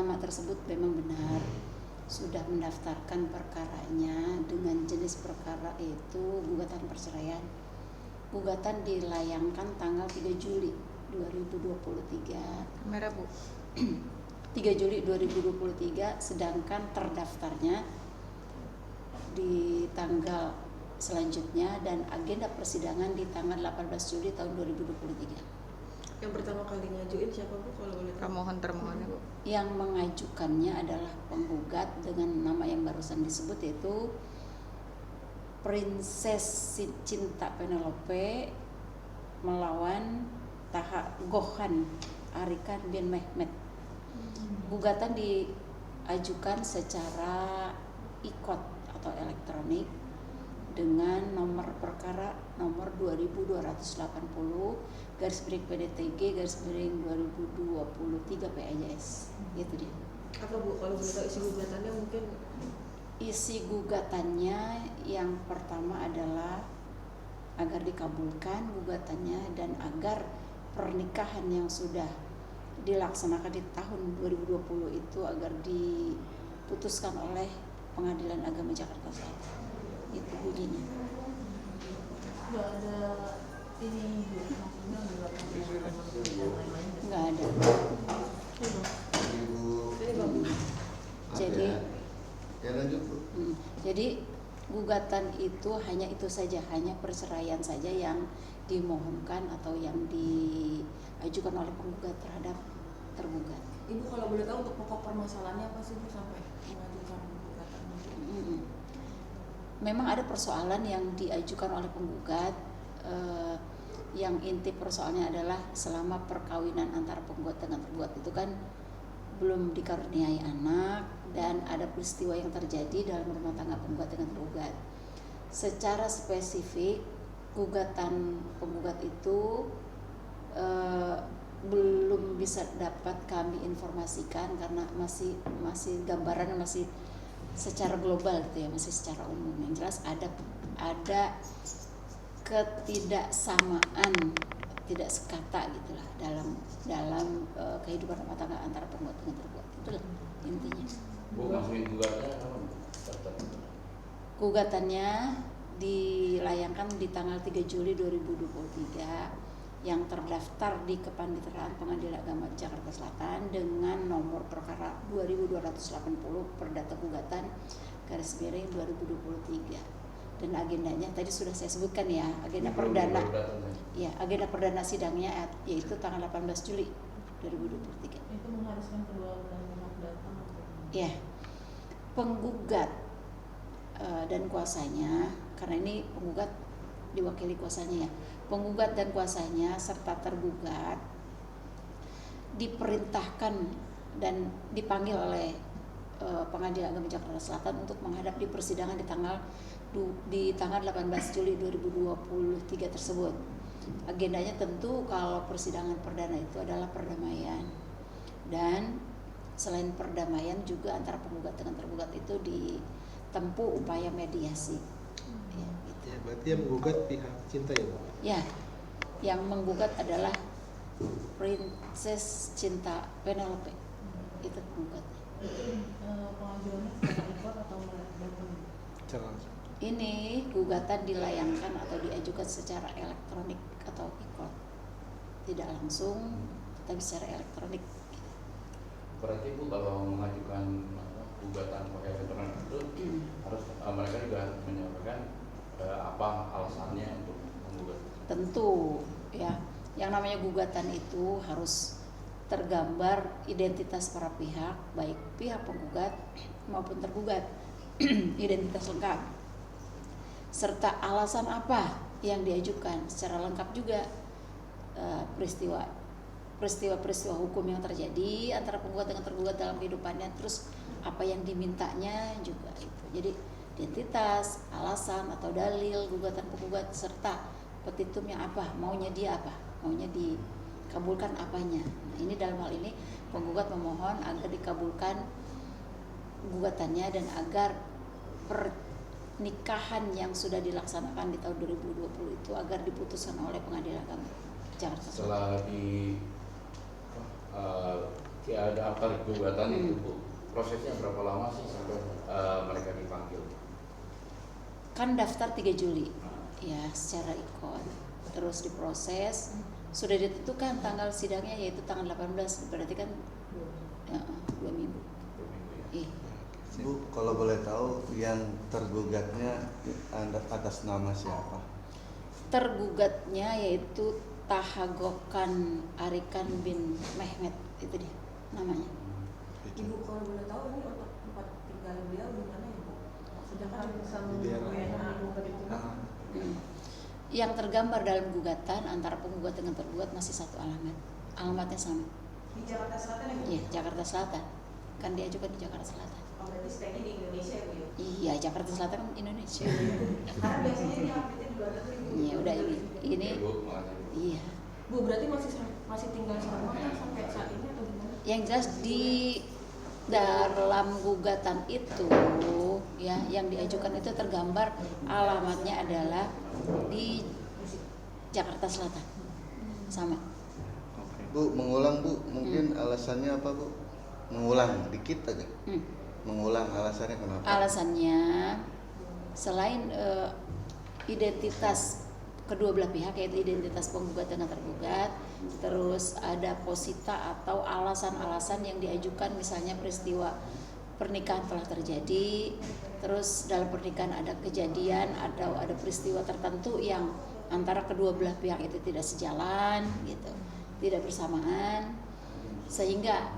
nama tersebut memang benar sudah mendaftarkan perkaranya dengan jenis perkara itu gugatan perceraian. Gugatan dilayangkan tanggal 3 Juli 2023. Merah Bu. 3 Juli 2023, sedangkan terdaftarnya di tanggal selanjutnya dan agenda persidangan di tanggal 18 Juli tahun 2023. Yang pertama kali ngajuin siapa Bu kalau boleh tahu? Termohonnya Bu. Yang mengajukannya adalah penggugat dengan nama yang barusan disebut, yaitu Princess Cinta Penelope melawan Gohan Arikan bin Mehmet. Gugatan diajukan secara e-court atau elektronik dengan nomor perkara nomor 2280/PDTG/2023 PAJS. Gitu dia. Apa Bu kalau boleh tahu isi gugatannya mungkin? Isi gugatannya yang pertama adalah agar dikabulkan gugatannya dan agar pernikahan yang sudah dilaksanakan di tahun 2020 itu agar diputuskan oleh Pengadilan Agama Jakarta Selatan. Itu bunyinya. Nggak ada ini maksudnya Nggak ada. Ini Bang. Jadi ya lanjut Bu. Jadi gugatan itu hanya itu saja, hanya perceraian saja yang dimohonkan atau yang diajukan oleh penggugat terhadap tergugat. Ibu kalau boleh tahu untuk pokok permasalahannya apa sih Bu sampai mengajukan gugatan? Memang ada persoalan yang diajukan oleh penggugat, yang inti persoalannya adalah selama perkawinan antara penggugat dengan tergugat itu kan belum dikaruniai anak dan ada peristiwa yang terjadi dalam rumah tangga penggugat dengan tergugat. Secara spesifik gugatan penggugat itu belum bisa dapat kami informasikan karena masih gambaran masih secara global gitu ya, masih secara umum. Yang jelas ada ketidaksamaan, tidak sekata gitulah dalam kehidupan rumah tangga antara penggugat dengan tergugat. Itulah intinya. Bu, maksudnya gugatnya apa? Gugatannya dilayangkan di tanggal 3 Juli 2023 yang terdaftar di Kepaniteraan Pengadilan Agama Jakarta Selatan dengan nomor perkara 2280 Perdata Gugatan /2023. Dan agendanya tadi sudah saya sebutkan ya, agenda perdana. Ya, agenda perdana sidangnya yaitu tanggal 18 Juli 2023. Itu mengharuskan kedua belah pihak datang. Ya. Penggugat dan kuasanya, karena ini penggugat diwakili kuasanya ya. Penggugat dan kuasanya serta tergugat diperintahkan dan dipanggil oleh Pengadilan Agama Jakarta Selatan untuk menghadap di persidangan di tanggal 18 Juli 2023 tersebut. Agendanya tentu kalau persidangan perdana itu adalah perdamaian, dan selain perdamaian juga antara penggugat dengan tergugat itu ditempuh upaya mediasi. Ya, gitu. Ya, berarti yang menggugat pihak cinta ya Bu? Ya, yang menggugat adalah Princess Cinta Penelope. Itu penggugatnya. Pengajuannya secara e-court atau melalui Ini gugatan dilayangkan atau diajukan secara elektronik atau e-court, tidak langsung tapi secara elektronik. Berarti Bu kalau mengajukan gugatan pakai elektronik itu harus mereka juga harus menyampaikan apa alasannya untuk menggugat. Tentu ya, yang namanya gugatan itu harus tergambar identitas para pihak, baik pihak penggugat maupun tergugat, identitas lengkap, serta alasan apa yang diajukan secara lengkap juga, peristiwa hukum yang terjadi antara penggugat dengan tergugat dalam kehidupannya, terus apa yang dimintanya juga itu. Jadi identitas, alasan atau dalil gugatan penggugat serta petitumnya apa, maunya dia apa, maunya dikabulkan apanya. Nah, ini dalam hal ini penggugat memohon agar dikabulkan gugatannya dan agar pernikahan yang sudah dilaksanakan di tahun 2020 itu agar diputuskan oleh Pengadilan Agama Jakarta Selatan. Setelah daftar gugatan itu Bu, prosesnya berapa lama sih sampai mereka dipanggil? Kan daftar 3 Juli ya secara ikon, terus diproses, sudah ditentukan tanggal sidangnya yaitu tanggal 18, berarti kan ya, 2 minggu. 2 minggu ya. Iya. Bu, kalau boleh tahu yang tergugatnya atas nama siapa? Tergugatnya yaitu Tahagokan Arikan bin Mehmet, itu dia namanya. Ibu kalau boleh tahu ini untuk tempat tinggal beliau di mana ya Bu? Sedangkan sama Di daerah. WNA itu Ah, Yang tergambar dalam gugatan antara penggugat dengan tergugat masih satu alamat, alamatnya sama. di Jakarta Selatan ya Bu? Iya, Jakarta Selatan. Kan diajukan di Jakarta Selatan. Oh, berarti stay di Indonesia ya Bu ya? Iya, Jakarta Selatan kan Indonesia. Karena biasanya ini update di luar negeri Bu. Iya, udah ini. Ya, Bu, makasih Bu. Iya. Bu berarti masih tinggal sama kan sampai saat ini atau gimana? Yang jelas di dalam gugatan itu ya yang diajukan itu tergambar alamatnya adalah di Jakarta Selatan. Sama. Bu, mengulang Bu, mungkin alasannya apa Bu? Mengulang dikit aja. Mengulang alasannya kenapa? Alasannya selain identitas kedua belah pihak, yaitu identitas penggugat dengan tergugat, terus ada posita atau alasan-alasan yang diajukan, misalnya peristiwa pernikahan telah terjadi, terus dalam pernikahan ada kejadian atau ada peristiwa tertentu yang antara kedua belah pihak itu tidak sejalan gitu, tidak bersamaan, sehingga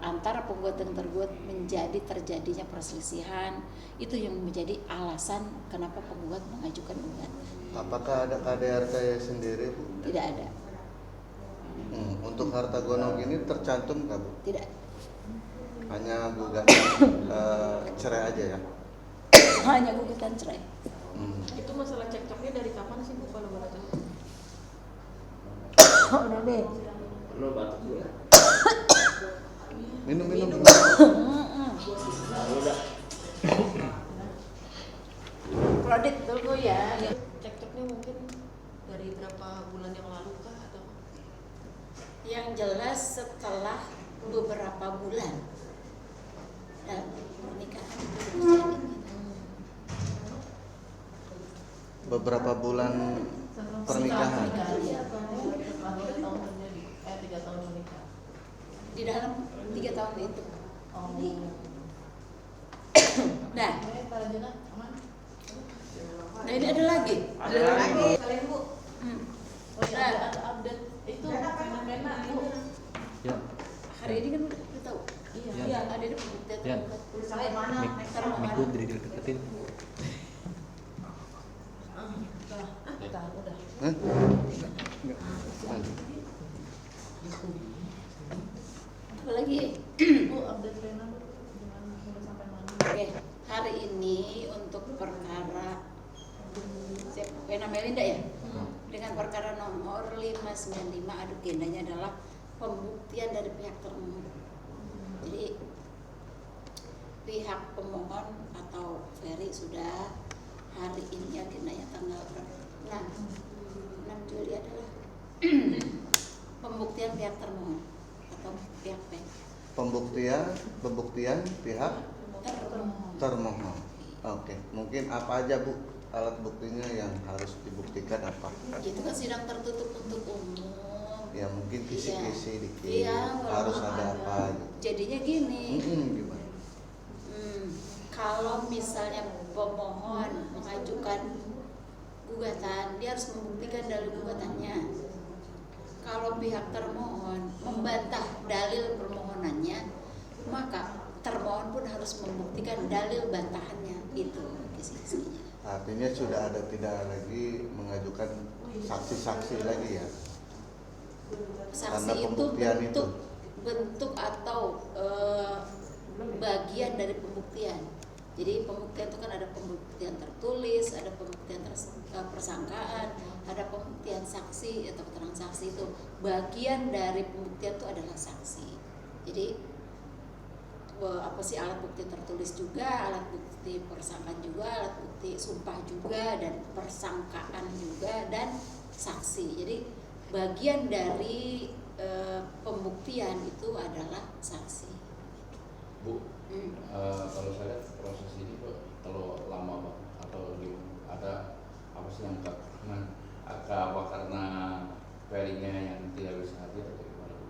antara penggugat dan tergugat menjadi terjadinya perselisihan. Itu yang menjadi alasan kenapa penggugat mengajukan gugatan. Apakah ada KDRT sendiri Bu? Tidak ada. Untuk harta gonog ini tercantum nggak Bu? Tidak. Hanya gugatan cerai aja ya? Hanya gugatan cerai. Itu masalah cekcoknya dari kapan sih Bu kalau boleh tahu? Udah deh. Lo batuk dulu ya? Minum. Kredit dulu ya. Cekcoknya mungkin dari berapa bulan yang lalu kah atau? Yang jelas setelah beberapa bulan dalam pernikahan itu terjadi. Beberapa bulan pernikahan. Setelah 3 tahun terjadi, 3 tahun menikah. Di dalam 3 tahun itu. Oh. Nah, Para jenah aman? nah ini ada lagi. Kalian Bu. Oh iya, Nah. ada update itu fenomena Bu. ya. Hari ini kan udah tahu. Iya. Ada di pembuktian Ya. tergugat. Sampai mana? Mikro dari deketin. Udah. Hah? Apa lagi? Bu update Rena Bu. Gimana sudah sampai mana? Oke, hari ini untuk perkara Vena Melinda ya, dengan perkara nomor 595 agendanya adalah pembuktian dari pihak termohon. Jadi pihak pemohon atau Ferry sudah hari ini agendanya tanggal 6 Juli adalah pembuktian pihak termohon atau pihak PEN. Pembuktian pihak Termohon. termohon. Oke, mungkin apa aja Bu alat buktinya yang harus dibuktikan apa? Itu kan sidang tertutup untuk umum. Ya mungkin kisi-kisi dikit. Iya, Harus walaupun ada apa gitu. Jadinya gini, Gimana? kalau misalnya pemohon mengajukan gugatan, dia harus membuktikan dalil gugatannya. Kalau pihak termohon membantah dalil permohonannya, maka termohon pun harus membuktikan dalil bantahannya. Itu kisi-kisinya. Artinya sudah ada tidak lagi mengajukan saksi-saksi lagi ya? Saksi Karena itu pembuktian bentuk atau bagian dari pembuktian. Jadi pembuktian itu kan ada pembuktian tertulis, ada pembuktian persangkaan, ada pembuktian saksi atau keterangan saksi. Itu bagian dari pembuktian itu adalah saksi. Jadi apa sih, alat bukti tertulis juga, alat bukti persangkaan juga, alat bukti sumpah juga, dan persangkaan juga, dan saksi. Jadi bagian dari pembuktian itu adalah saksi. Bu, kalau saya lihat proses ini kok terlalu lama Pak, atau ada apa sih yang apa karena Ferry-nya yang tidak bisa hadir atau gimana Bu?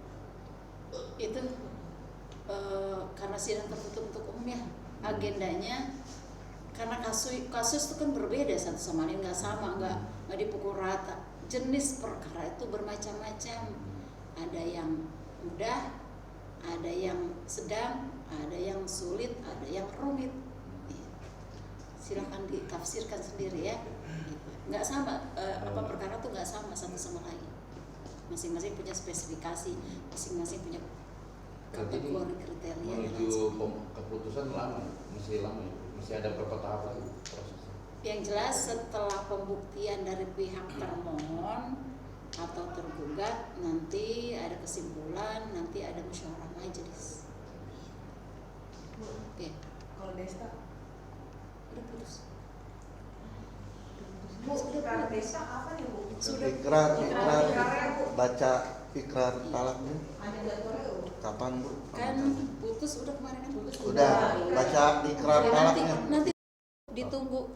Itu karena sidang tertutup untuk umum ya, agendanya karena kasus itu kan berbeda satu sama lain, nggak sama, nggak dipukul rata. Jenis perkara itu bermacam-macam, ada yang mudah, ada yang sedang, ada yang sulit, ada yang rumit. Silahkan ditafsirkan sendiri ya. Nggak sama, perkara tuh nggak sama satu sama lain. Masing-masing punya spesifikasi, masing-masing punya kategori kriteria. Menuju keputusan lama, masih lama ya? Masih ada beberapa tahapan prosesnya. Yang jelas setelah pembuktian dari pihak termohon atau tergugat, nanti ada kesimpulan, nanti ada musyawarah majelis. Oke. Kalau Desta, Udah putus. Bu, ikrar Desta apa nih Bu? Ikrar baca ikrar talak Bu. Ada jadwalnya Bu? Kapan Bu? Kan putus udah kemarin kan putus. Udah baca ikrar talaknya. Nanti ditunggu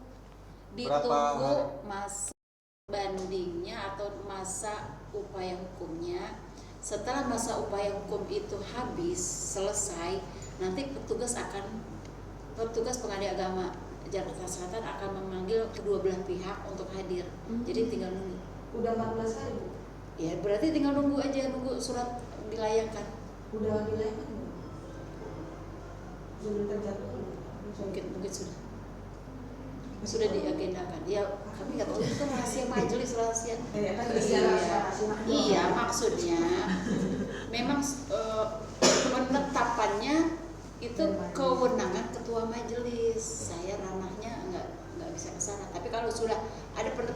Berapa hari? masa bandingnya atau masa upaya hukumnya. Setelah masa upaya hukum itu habis selesai, nanti petugas pengadilan agama Jakarta Selatan akan memanggil kedua belah pihak untuk hadir. Jadi tinggal nunggu. Udah 14 hari Bu? Ya berarti tinggal nunggu aja, nunggu surat dilayangkan. Udah dilayangkan Bu? Sudah terjadwal? Mungkin sudah diagendakan. Ya kami nggak tahu, itu kan rahasia majelis, rahasia. Iya, maksudnya memang penetapannya itu kewenangan ketua majelis. Saya ranahnya nggak bisa ke sana. Tapi kalau sudah ada penetapan